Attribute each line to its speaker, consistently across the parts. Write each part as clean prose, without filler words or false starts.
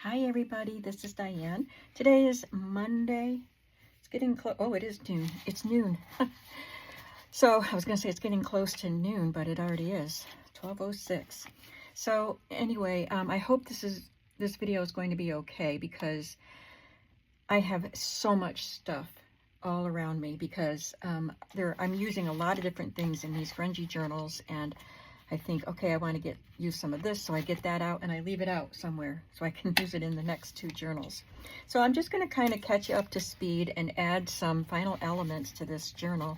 Speaker 1: Hi everybody, this is Diane. Today is Monday. It's getting close. Oh, it is noon. It's noon. So I was going to say it's getting close to noon, but it already is 12:06. So anyway, I hope this video is going to be okay because I have so much stuff all around me because I'm using a lot of different things in these grungy journals, and I think, okay, I want to use some of this, so I get that out and I leave it out somewhere so I can use it in the next two journals. So I'm just going to kind of catch you up to speed and add some final elements to this journal.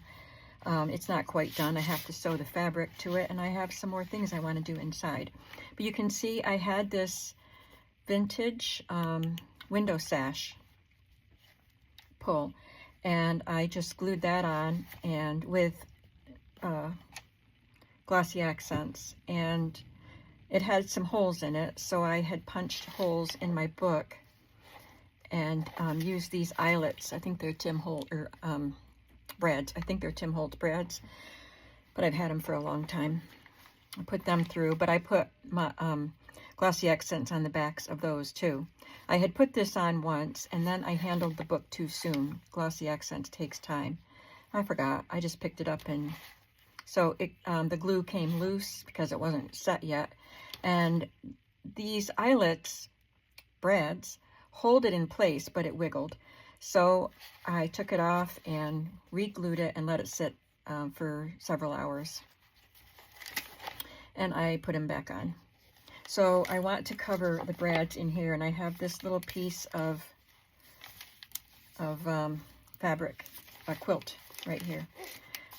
Speaker 1: It's not quite done. I have to sew the fabric to it, and I have some more things I want to do inside. But you can see I had this vintage window sash pull, and I just glued that on, and with glossy accents, and it had some holes in it, so I had punched holes in my book and used these eyelets. I think they're Tim Holt or brads. I think they're Tim Holtz brads, but I've had them for a long time. I put them through, but I put my glossy accents on the backs of those too. I had put this on once, and then I handled the book too soon. Glossy accents takes time. I forgot. I just picked it up, and so the glue came loose because it wasn't set yet. And these eyelets, brads, hold it in place, but it wiggled. So I took it off and re-glued it and let it sit for several hours. And I put them back on. So I want to cover the brads in here, and I have this little piece of fabric, a quilt right here,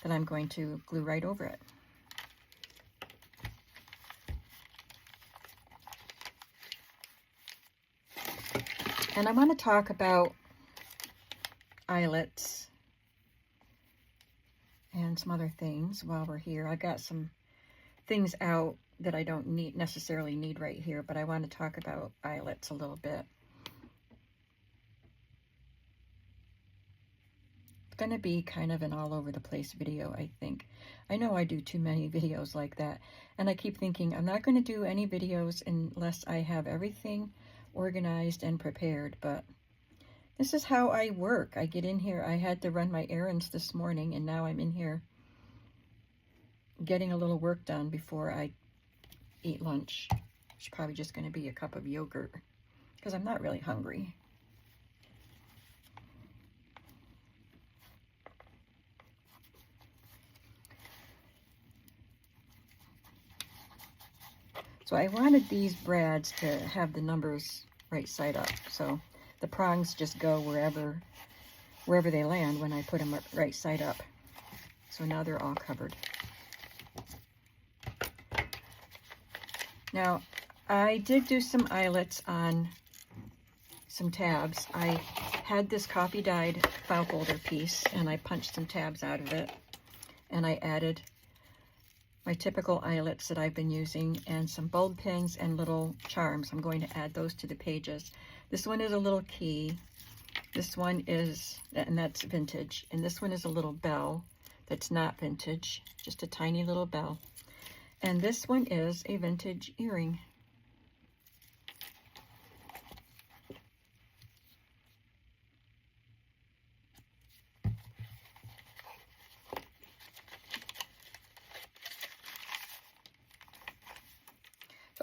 Speaker 1: that I'm going to glue right over it. And I want to talk about eyelets and some other things while we're here. I got some things out that I don't necessarily need right here, but I want to talk about eyelets a little bit. It's going to be kind of an all over the place video, I think. I know I do too many videos like that, and I keep thinking I'm not going to do any videos unless I have everything organized and prepared, but this is how I work. I get in here. I had to run my errands this morning, and now I'm in here getting a little work done before I eat lunch. It's probably just going to be a cup of yogurt because I'm not really hungry. So I wanted these brads to have the numbers right side up. So the prongs just go wherever they land when I put them right side up. So now they're all covered. Now, I did do some eyelets on some tabs. I had this coffee dyed file folder piece, and I punched some tabs out of it, and I added my typical eyelets that I've been using and some bulb pins and little charms. I'm going to add those to the pages. This one is a little key. This one is, and that's vintage. And this one is a little bell that's not vintage, just a tiny little bell. And this one is a vintage earring.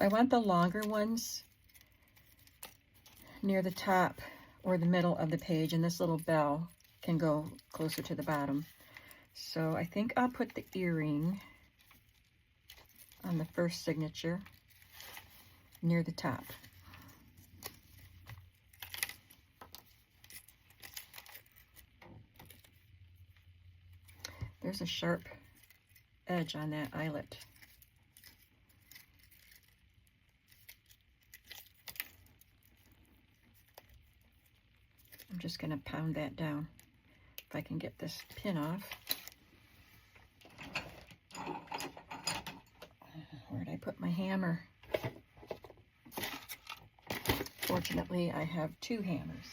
Speaker 1: I want the longer ones near the top or the middle of the page, and this little bell can go closer to the bottom. So I think I'll put the earring on the first signature near the top. There's a sharp edge on that eyelet. I'm just going to pound that down if I can get this pin off. Where did I put my hammer? Fortunately, I have two hammers.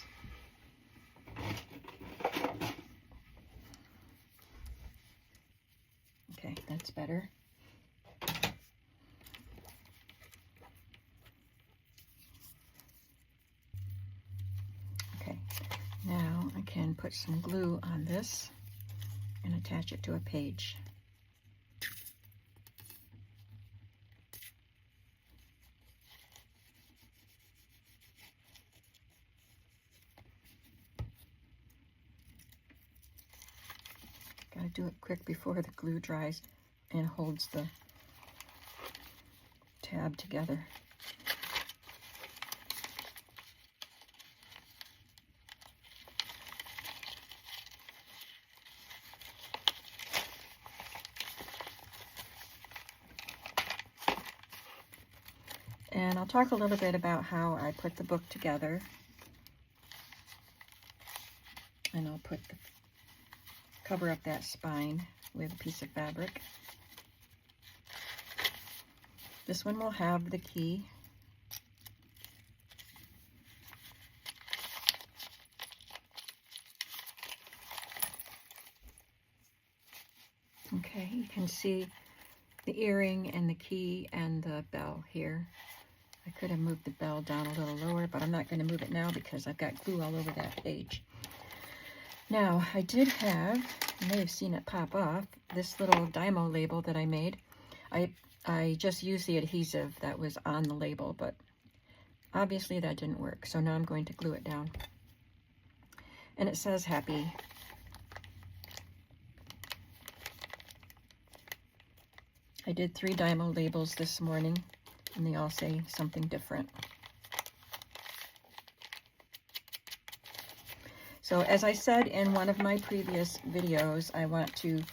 Speaker 1: Okay, that's better. and put some glue on this and attach it to a page. Gotta do it quick before the glue dries and holds the tab together. And I'll talk a little bit about how I put the book together. And I'll cover up that spine with a piece of fabric. This one will have the key. Okay, you can see the earring and the key and the bell here. I could have moved the bell down a little lower, but I'm not going to move it now because I've got glue all over that page. Now, I did have, you may have seen it pop off, this little Dymo label that I made. I just used the adhesive that was on the label, but obviously that didn't work. So now I'm going to glue it down. And it says happy. I did 3 Dymo labels this morning, and they all say something different. So as I said in one of my previous videos, I want to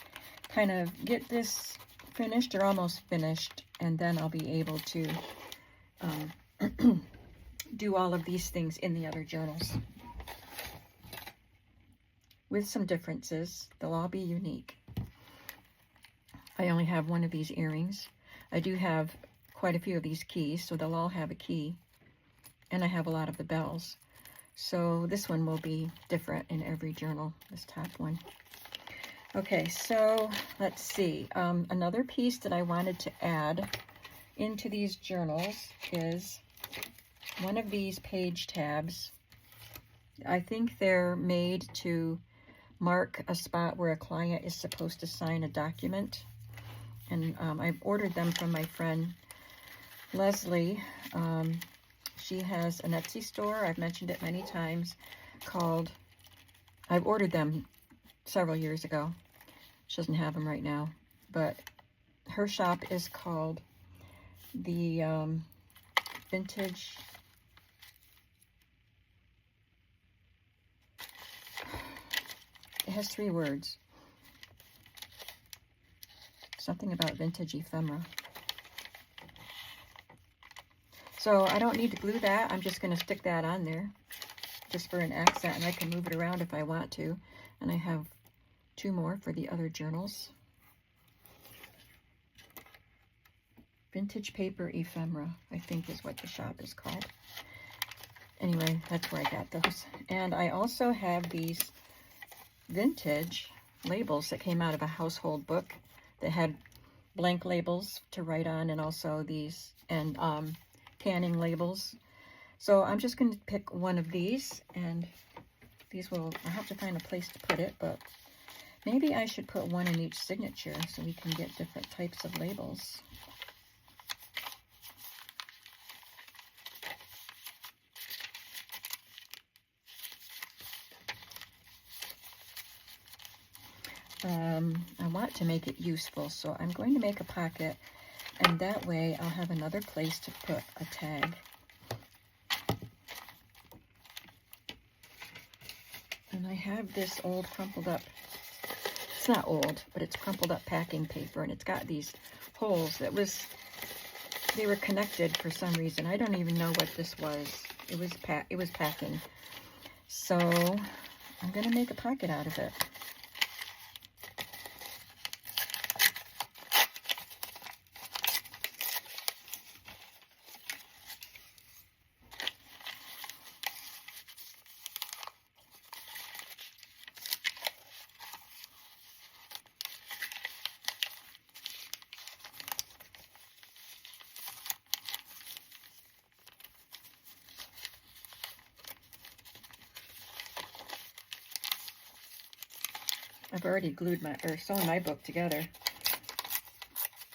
Speaker 1: kind of get this finished or almost finished, and then I'll be able to do all of these things in the other journals. With some differences, they'll all be unique. I only have one of these earrings. I do have quite a few of these keys, so they'll all have a key. And I have a lot of the bells. So this one will be different in every journal, this top one. Okay, so let's see. Another piece that I wanted to add into these journals is one of these page tabs. I think they're made to mark a spot where a client is supposed to sign a document. And I've ordered them from my friend Leslie. She has an Etsy store, I've mentioned it many times, I've ordered them several years ago. She doesn't have them right now, but her shop is called the Vintage, it has 3 words. Something about vintage ephemera. So I don't need to glue that. I'm just going to stick that on there just for an accent, and I can move it around if I want to. And I have 2 more for the other journals. Vintage paper ephemera, I think is what the shop is called. Anyway, that's where I got those. And I also have these vintage labels that came out of a household book that had blank labels to write on, and also these and canning labels. So I'm just going to pick one of these, and I'll have to find a place to put it, but maybe I should put one in each signature so we can get different types of labels. I want to make it useful, so I'm going to make a pocket, and that way I'll have another place to put a tag. And I have this old crumpled up, it's not old, but it's crumpled up packing paper, and it's got these holes they were connected for some reason. I don't even know what this was. It was packing. So I'm going to make a pocket out of it. I've already glued my, or sewn my book together,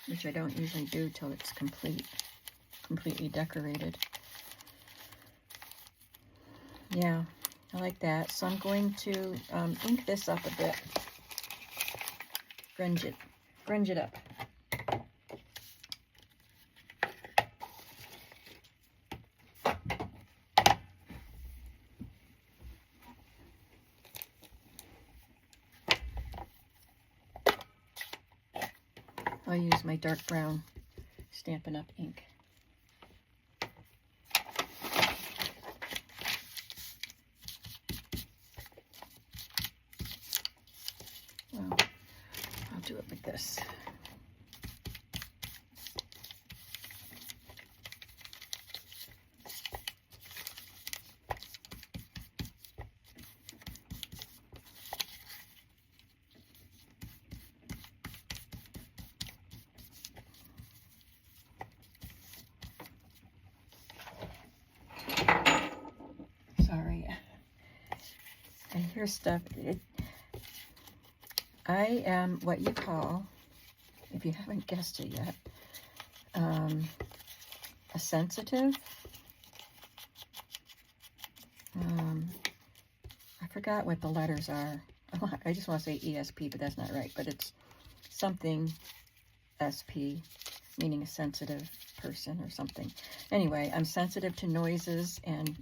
Speaker 1: which I don't usually do till it's completely decorated. Yeah, I like that. So I'm going to ink this up a bit. Grunge it up. I'll use my dark brown Stampin' Up! Ink. Well, I'll do it like this. Sorry, I hear stuff. I am what you call, if you haven't guessed it yet, a sensitive. I forgot what the letters are. I just want to say ESP, but that's not right. But it's something SP, meaning a sensitive person or something. Anyway, I'm sensitive to noises and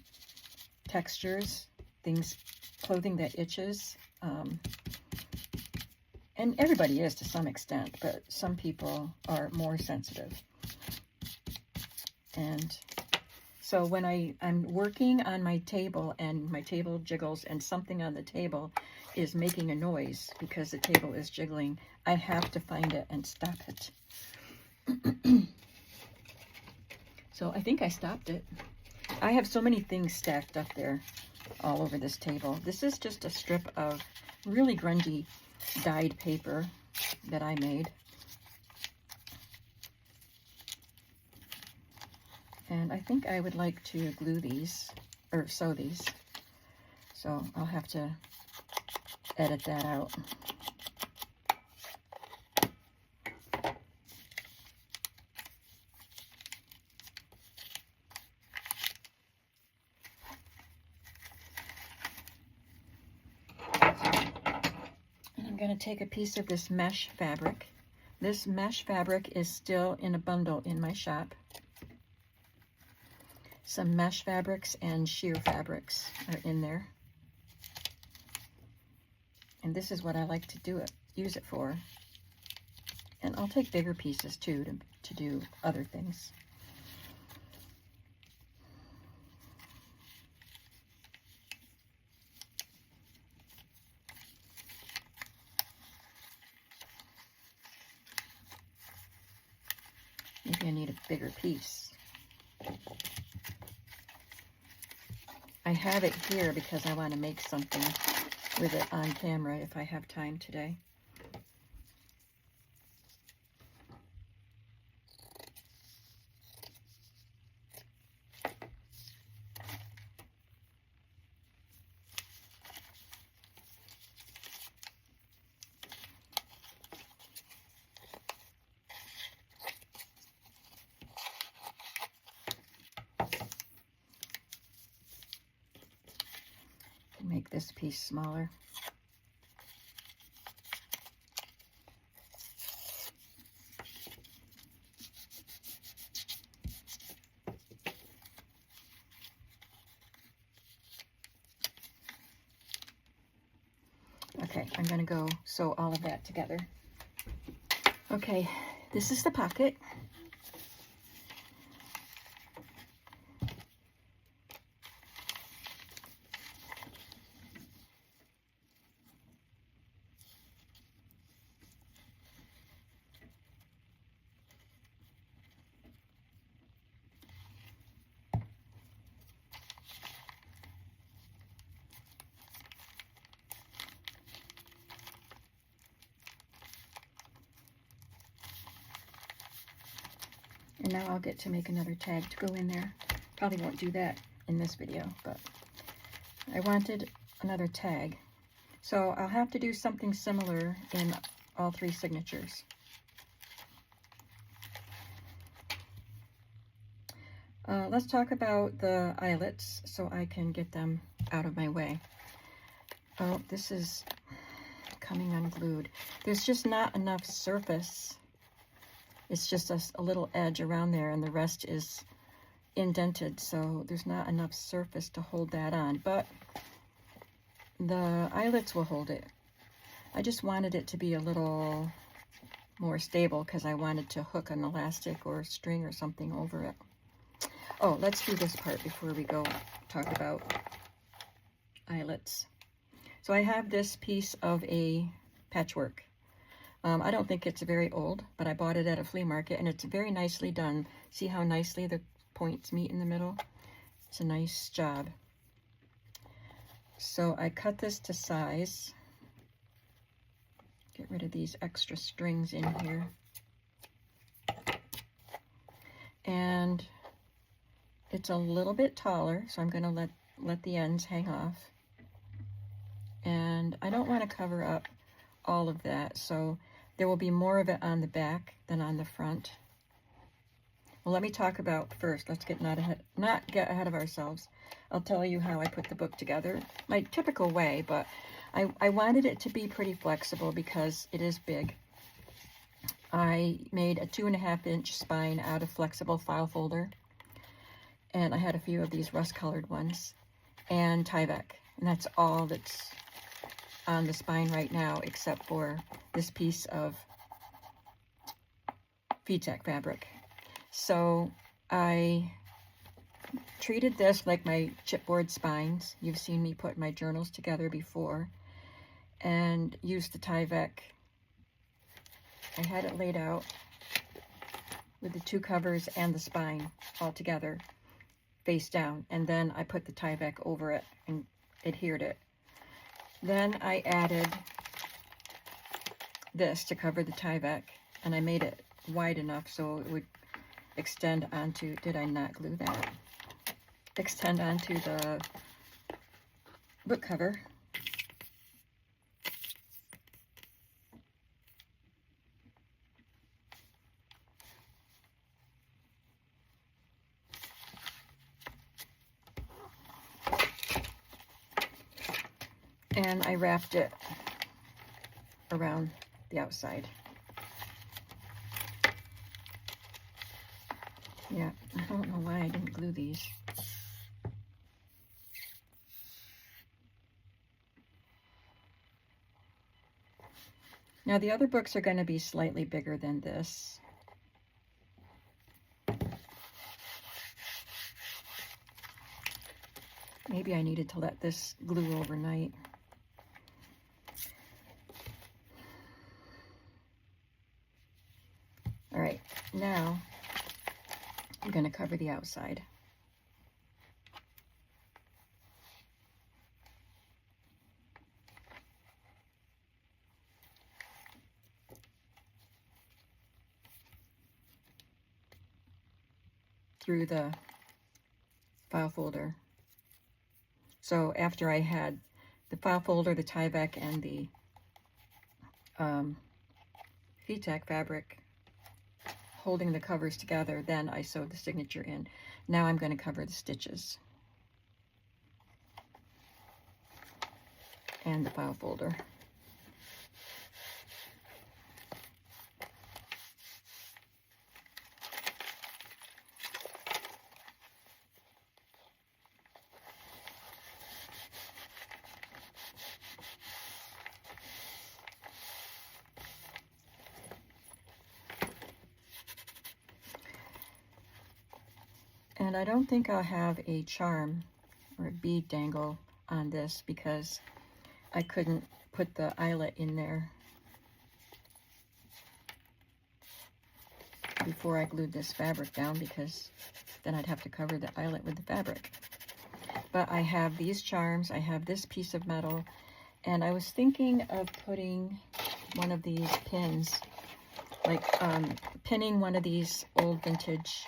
Speaker 1: textures, things, clothing that itches. And everybody is to some extent, but some people are more sensitive. And so when I'm working on my table and my table jiggles and something on the table is making a noise because the table is jiggling, I have to find it and stop it. So I think I stopped it. I have so many things stacked up there all over this table. This is just a strip of really grungy dyed paper that I made. And I think I would like to glue these, or sew these. So I'll have to edit that out. And I'm going to take a piece of this mesh fabric. This mesh fabric is still in a bundle in my shop. Some mesh fabrics and sheer fabrics are in there. And this is what I like to use it for. And I'll take bigger pieces too to do other things. Maybe I need a bigger piece. I have it here because I want to make something with it on camera if I have time today. Make this piece smaller. Okay, I'm going to go sew all of that together. Okay, this is the pocket. And now I'll get to make another tag to go in there. Probably won't do that in this video, but I wanted another tag. So I'll have to do something similar in all 3 signatures. Let's talk about the eyelets so I can get them out of my way. Oh, this is coming unglued. There's just not enough surface. It's just a little edge around there, and the rest is indented, so there's not enough surface to hold that on, but the eyelets will hold it. I just wanted it to be a little more stable because I wanted to hook an elastic or string or something over it. Oh, let's do this part before we go talk about eyelets. So I have this piece of a patchwork. I don't think it's very old, but I bought it at a flea market, and it's very nicely done. See how nicely the points meet in the middle? It's a nice job. So I cut this to size. Get rid of these extra strings in here. And it's a little bit taller, so I'm going to let the ends hang off. And I don't want to cover up all of that, so there will be more of it on the back than on the front. Well, let me talk about first. Let's not get ahead of ourselves. I'll tell you how I put the book together, my typical way, but I wanted it to be pretty flexible because it is big. I made a 2.5-inch spine out of flexible file folder, and I had a few of these rust-colored ones, and Tyvek, and that's all that's on the spine right now, except for this piece of VTech fabric. So I treated this like my chipboard spines. You've seen me put my journals together before, and used the Tyvek. I had it laid out with the 2 covers and the spine all together, face down, and then I put the Tyvek over it and adhered it. Then I added this to cover the Tyvek, and I made it wide enough so it would extend onto, did I not glue that? Extend onto the book cover. And I wrapped it around the outside. Yeah, I don't know why I didn't glue these. Now the other books are going to be slightly bigger than this. Maybe I needed to let this glue overnight. All right, now I'm going to cover the outside. Through the file folder. So after I had the file folder, the Tyvek, and the VTech fabric holding the covers together, then I sewed the signature in. Now I'm going to cover the stitches and the file folder. And I don't think I'll have a charm or a bead dangle on this because I couldn't put the eyelet in there before I glued this fabric down, because then I'd have to cover the eyelet with the fabric. But I have these charms, I have this piece of metal, and I was thinking of putting one of these pins, like pinning one of these old vintage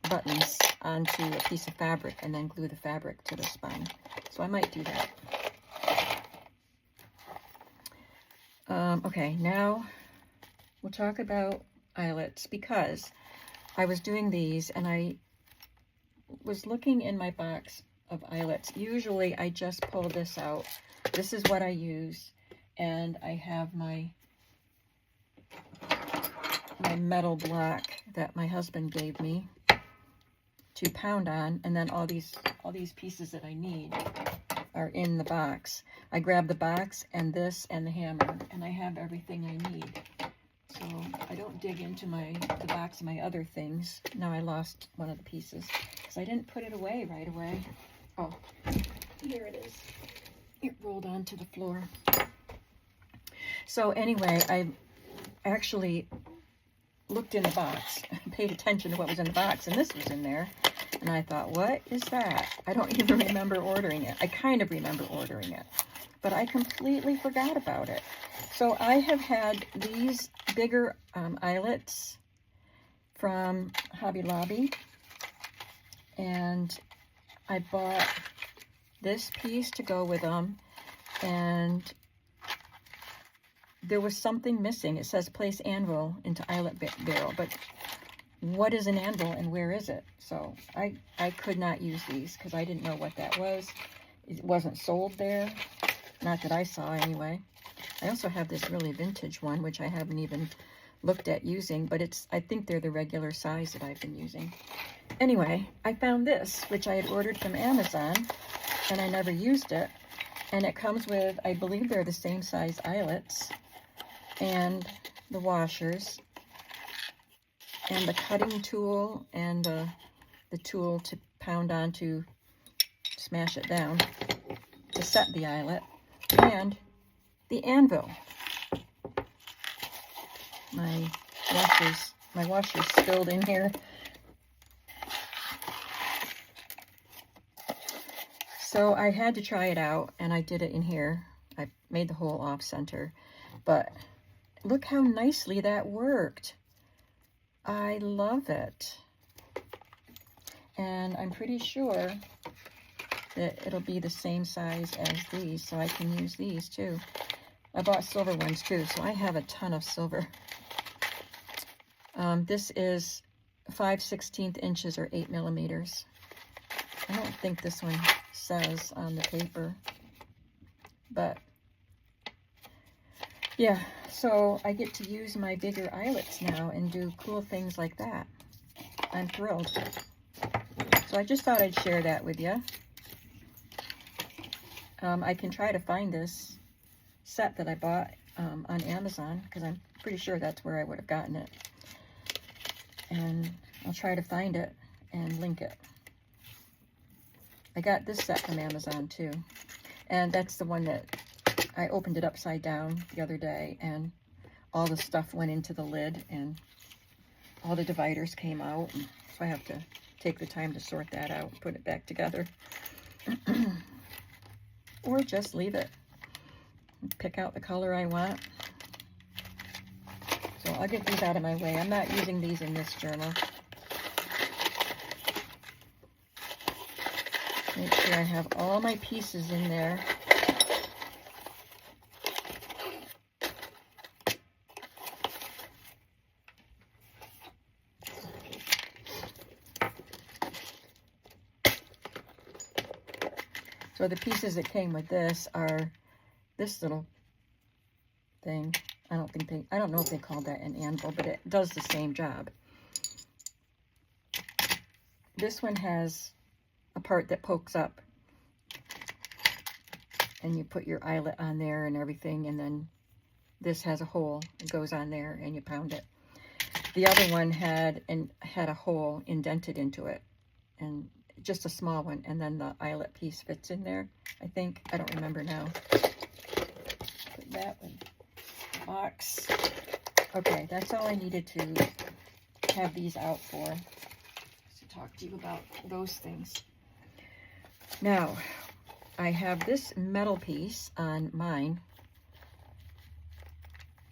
Speaker 1: buttons onto a piece of fabric and then glue the fabric to the spine. So I might do that. Okay, now we'll talk about eyelets, because I was doing these and I was looking in my box of eyelets. Usually I just pull this out. This is what I use, and I have my metal block that my husband gave me to pound on, and then all these pieces that I need are in the box. I grab the box and this and the hammer, and I have everything I need. So I don't dig into the box of my other things. Now I lost one of the pieces because I didn't put it away right away. Oh, here it is. It rolled onto the floor. So anyway, I actually looked in the box, paid attention to what was in the box, and this was in there. And I thought, what is that? I don't even remember ordering it. I kind of remember ordering it, but I completely forgot about it. So I have had these bigger eyelets from Hobby Lobby, and I bought this piece to go with them, and there was something missing. It says place anvil into eyelet barrel, but what is an anvil and where is it? So I could not use these because I didn't know what that was. It wasn't sold there, not that I saw anyway. I also have this really vintage one, which I haven't even looked at using, but I think they're the regular size that I've been using. Anyway, I found this, which I had ordered from Amazon, and I never used it. And it comes with, I believe they're the same size eyelets, and the washers, and the cutting tool, and the tool to pound on to smash it down to set the eyelet, and the anvil. My washer's spilled in here. So I had to try it out, and I did it in here. I made the hole off center, but look how nicely that worked. I love it. And I'm pretty sure that it'll be the same size as these, so I can use these too. I bought silver ones too, so I have a ton of silver. This is 5/16 inches or 8 millimeters. I don't think this one says on the paper, but yeah, so I get to use my bigger eyelets now and do cool things like that. I'm thrilled. So I just thought I'd share that with you. I can try to find this set that I bought on Amazon, because I'm pretty sure that's where I would have gotten it. And I'll try to find it and link it. I got this set from Amazon too. And that's the one that I opened it upside down the other day, and all the stuff went into the lid and all the dividers came out. So I have to take the time to sort that out and put it back together. Or just leave it. Pick out the color I want. So I'll get these out of my way. I'm not using these in this journal. Make sure I have all my pieces in there. So the pieces that came with this are this little thing. I don't know if they called that an anvil, but it does the same job. This one has a part that pokes up, and you put your eyelet on there and everything, and then this has a hole. It goes on there and you pound it. The other one had a hole indented into it, and just a small one, and then the eyelet piece fits in there, I think. I don't remember now. Put that in the box. Okay, that's all I needed to have these out for, to talk to you about those things. Now, I have this metal piece on mine,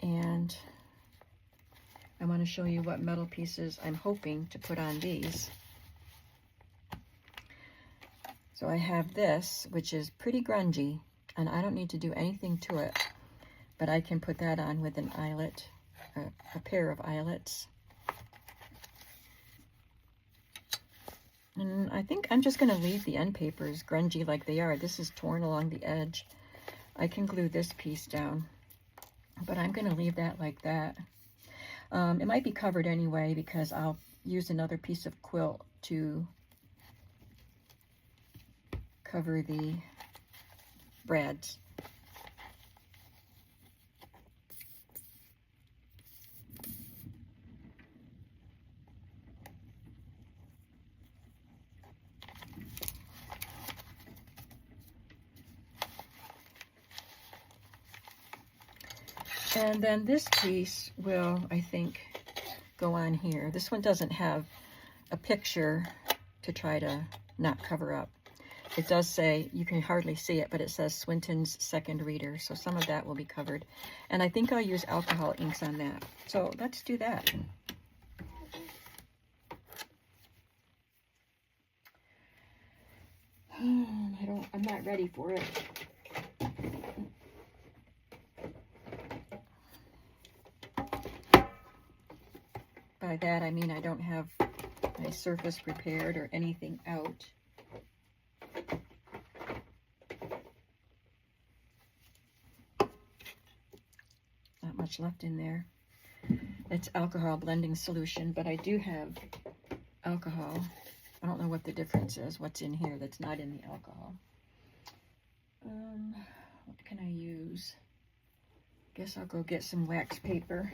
Speaker 1: and I want to show you what metal pieces I'm hoping to put on these. So I have this, which is pretty grungy, and I don't need to do anything to it. but I can put that on with an eyelet, a pair of eyelets. And I think I'm just going to leave the end papers grungy like they are. This is torn along the edge. I can glue this piece down, but I'm going to leave that like that. It might be covered anyway because I'll use another piece of quilt to cover the brads. And then this piece will, I think, go on here. This one doesn't have a picture to try to not cover up. It does say, you can hardly see it, but it says Swinton's Second Reader. So some of that will be covered. And I think I'll use alcohol inks on that. So let's do that. I'm not ready for it. By that, I mean I don't have my surface prepared or anything out. Not much left in there. It's alcohol blending solution, but I do have alcohol. I don't know what the difference is, what's in here that's not in the alcohol. What can I use? Guess I'll go get some wax paper.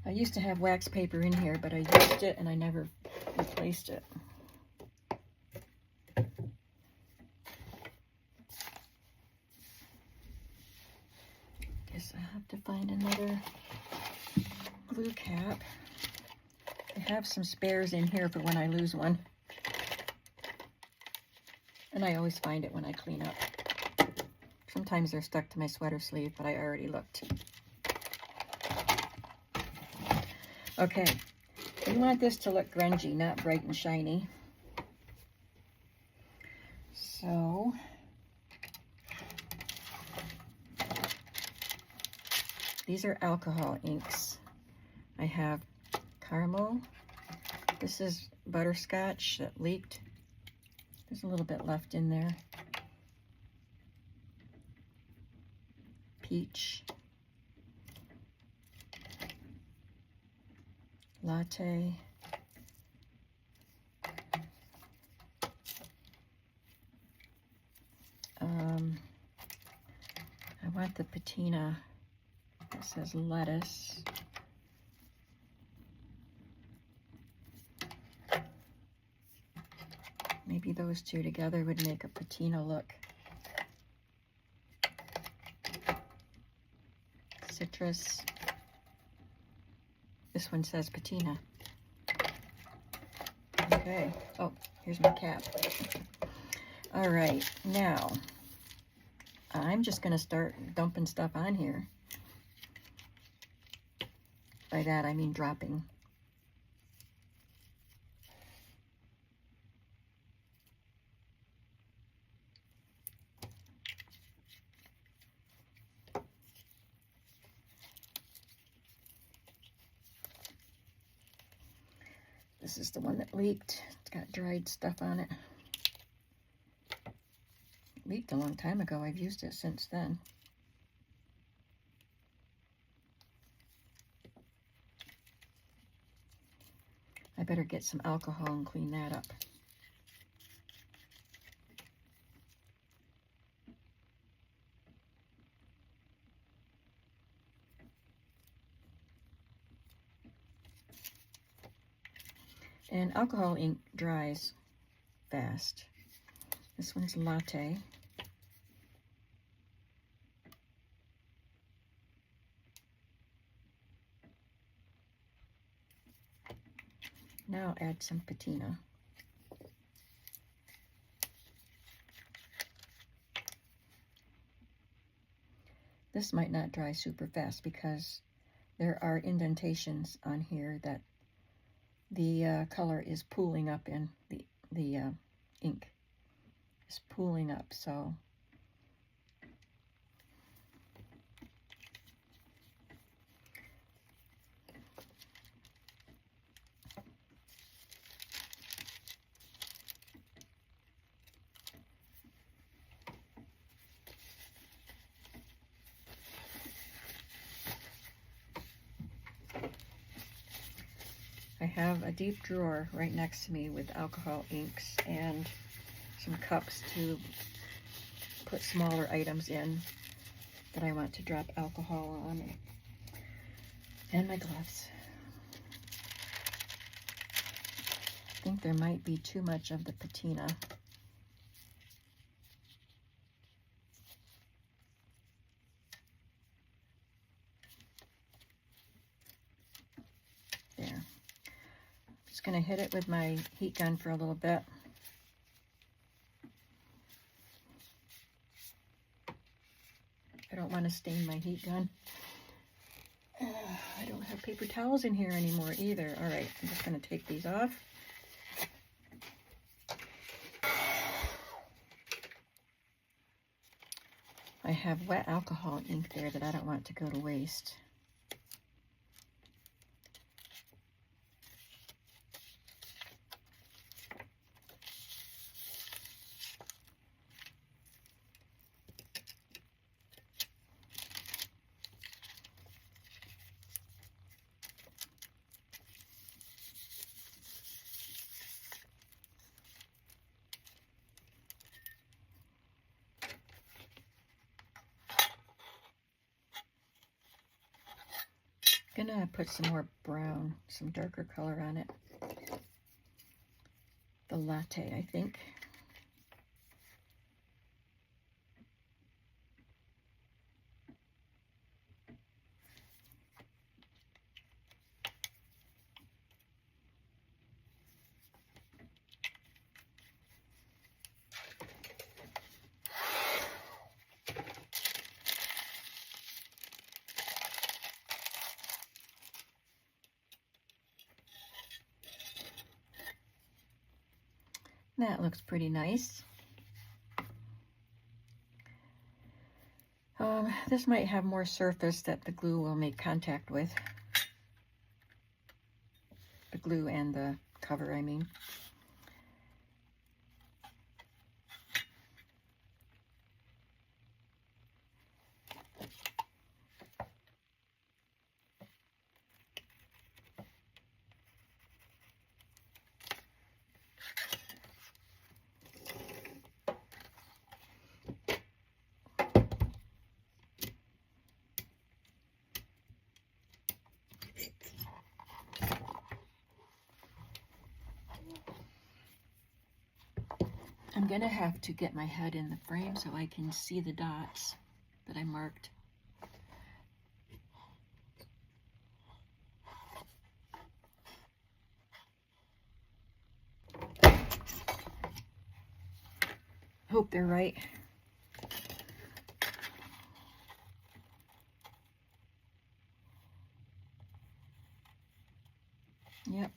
Speaker 1: I used to have wax paper in here, but I used it and I never replaced it. Guess I have to find another glue cap. I have some spares in here for when I lose one. And I always find it when I clean up. Sometimes they're stuck to my sweater sleeve, but I already looked. Okay, we want this to look grungy, not bright and shiny. So, these are alcohol inks. I have caramel. This is butterscotch that leaked. There's a little bit left in there. Peach. Latte. I want the patina. It says lettuce. Maybe those two together would make a patina look. Citrus. This one says patina. Okay. Oh, here's my cap. All right. Now, I'm just going to start dumping stuff on here. By that, I mean dropping. This is the one that leaked. It's got dried stuff on it. It leaked a long time ago. I've used it since then. I better get some alcohol and clean that up. And alcohol ink dries fast. This one's latte. Now I'll add some patina. This might not dry super fast because there are indentations on here that the color is pooling up in, the ink is pooling up, so have a deep drawer right next to me with alcohol inks and some cups to put smaller items in that I want to drop alcohol on, and my gloves. I think there might be too much of the patina. There. Just going to hit it with my heat gun for a little bit. I don't want to stain my heat gun. I don't have paper towels in here anymore either. All right, I'm just going to take these off. I have wet alcohol ink there that I don't want to go to waste. Gonna put some more brown, some darker color on it. The latte, I think. That looks pretty nice. This might have more surface that the glue will make contact with. The glue and the cover, I mean. I'm gonna have to get my head in the frame so I can see the dots that I marked. Hope they're right. Yep.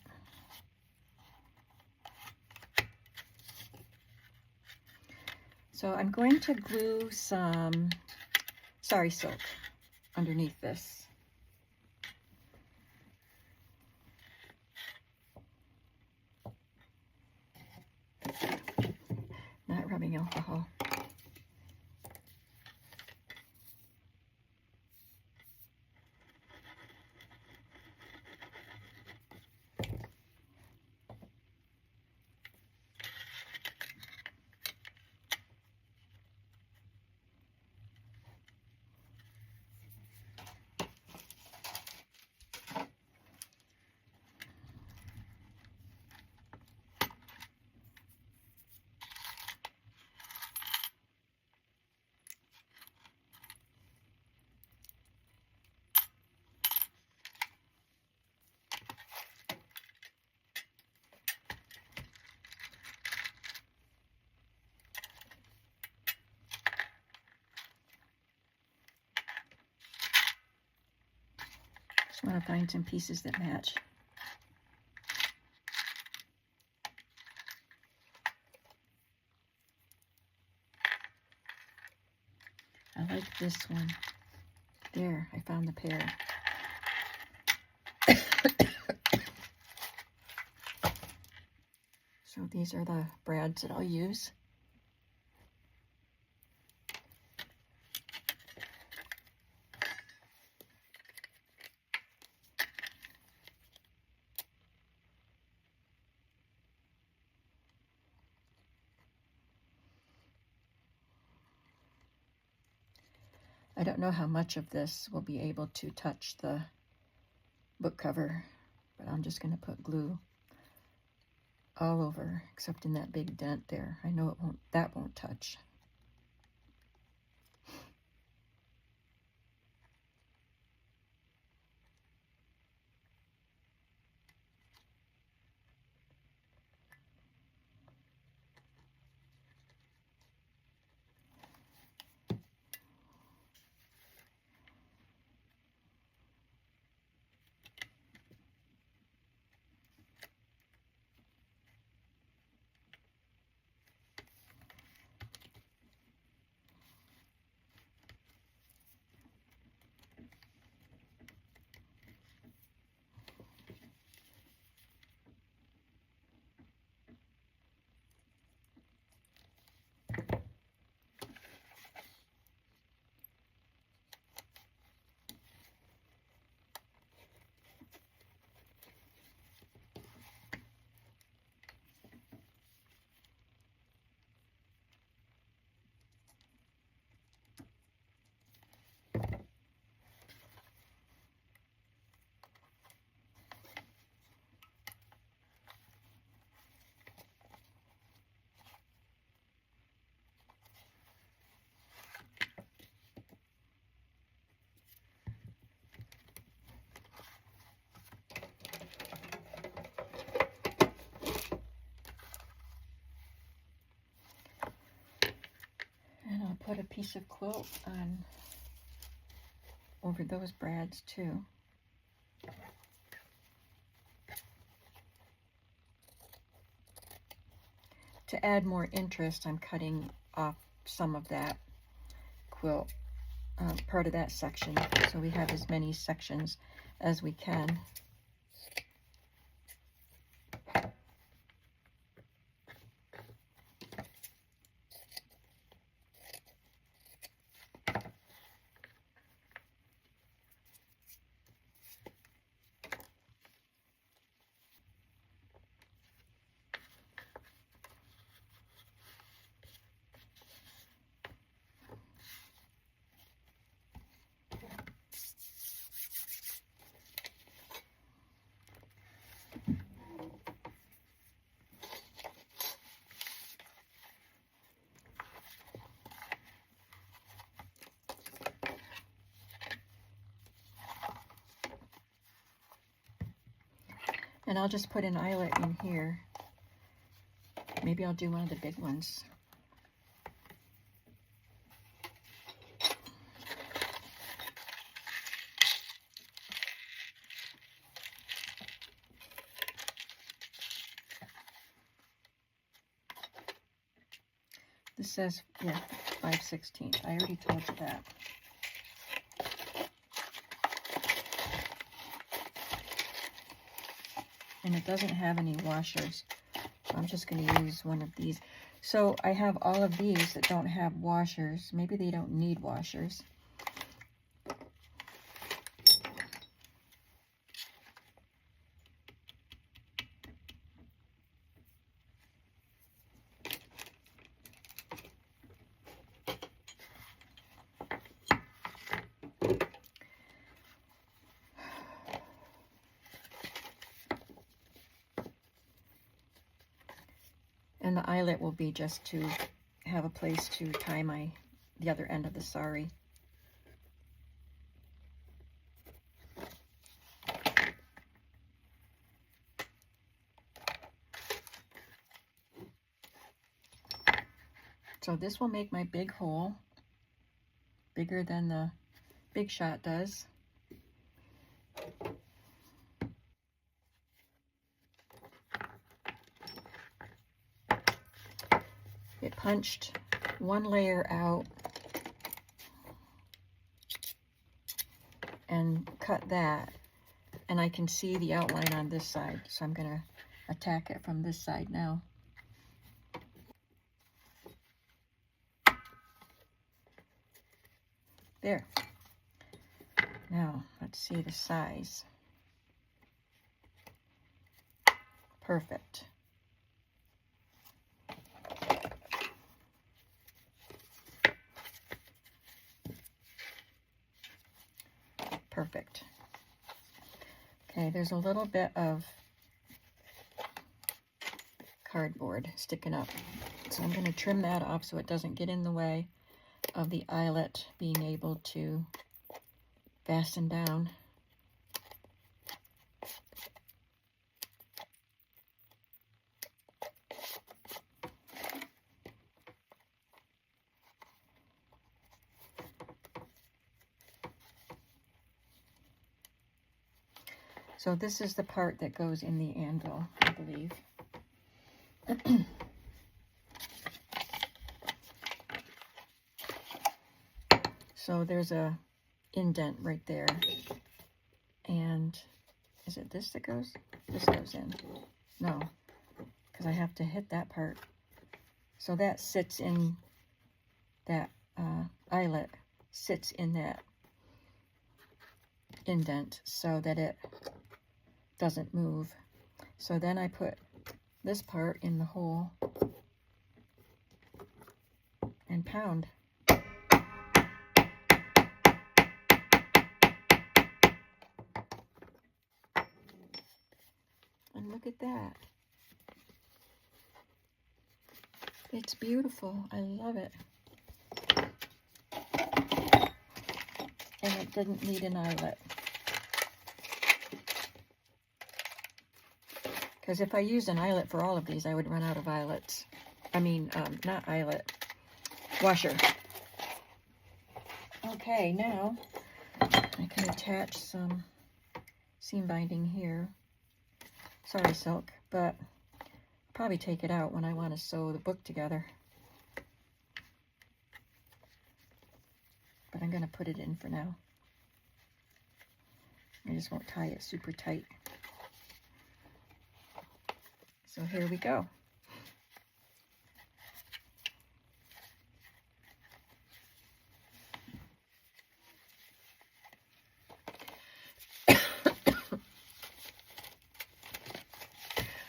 Speaker 1: So I'm going to glue some sari silk underneath this. Not rubbing alcohol. Just want to find some pieces that match. I like this one. There, I found the pair. So these are the brads that I'll use. I don't know how much of this will be able to touch the book cover, but I'm just going to put glue all over, except in that big dent there. I know that won't touch. And I'll put a piece of quilt on over those brads too. To add more interest, I'm cutting off some of that quilt, part of that section, so we have as many sections as we can. And I'll just put an eyelet in here. Maybe I'll do one of the big ones. This says, yeah, 5/16. I already told you that. And it doesn't have any washers, so I'm just going to use one of these. So I have all of these that don't have washers. Maybe they don't need washers. And the eyelet will be just to have a place to tie the other end of the sari. So this will make my big hole bigger than the Big Shot does. It punched one layer out and cut that, and I can see the outline on this side, so I'm going to attack it from this side now. There. Now, let's see the size. Perfect. perfect. Okay, there's a little bit of cardboard sticking up. So I'm going to trim that off so it doesn't get in the way of the eyelet being able to fasten down. So this is the part that goes in the anvil, I believe. So there's a indent right there. And is it this that goes? This goes in. No, because I have to hit that part. So that sits in that eyelet, sits in that indent so that it doesn't move. So then I put this part in the hole and pound. And look at that. It's beautiful. I love it. And it didn't need an eyelet. Because if I used an eyelet for all of these, I would run out of eyelets. I mean, not eyelet, washer. Okay, now I can attach some seam binding here. Sorry, silk, but I'll probably take it out when I want to sew the book together. But I'm going to put it in for now. I just won't tie it super tight. So here we go.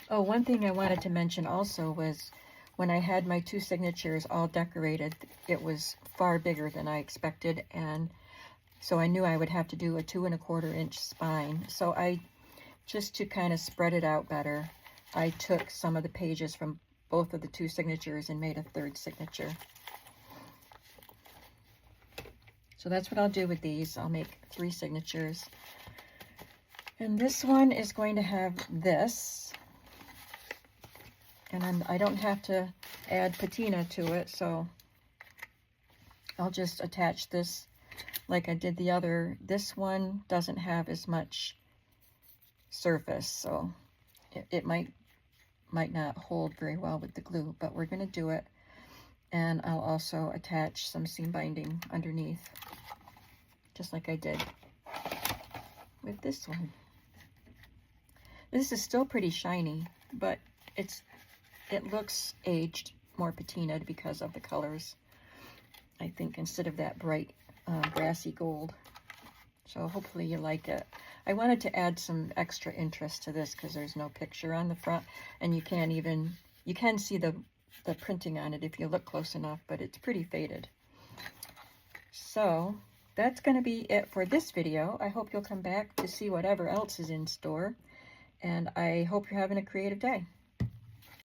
Speaker 1: Oh, one thing I wanted to mention also was when I had my 2 signatures all decorated, it was far bigger than I expected, and so I knew I would have to do a 2 1/4 inch spine. So I, just to kind of spread it out better, I took some of the pages from both of the 2 signatures and made a 3rd signature. So that's what I'll do with these. I'll make 3 signatures. And this one is going to have this. And I don't have to add patina to it, so I'll just attach this like I did the other. This one doesn't have as much surface, so it might not hold very well with the glue, but we're going to do it. And I'll also attach some seam binding underneath, just like I did with this one. This is still pretty shiny, but it looks aged, more patinaed because of the colors, I think, instead of that bright brassy gold. So hopefully you like it. I wanted to add some extra interest to this because there's no picture on the front, and you can see the printing on it if you look close enough, but it's pretty faded. So that's going to be it for this video. I hope you'll come back to see whatever else is in store, and I hope you're having a creative day.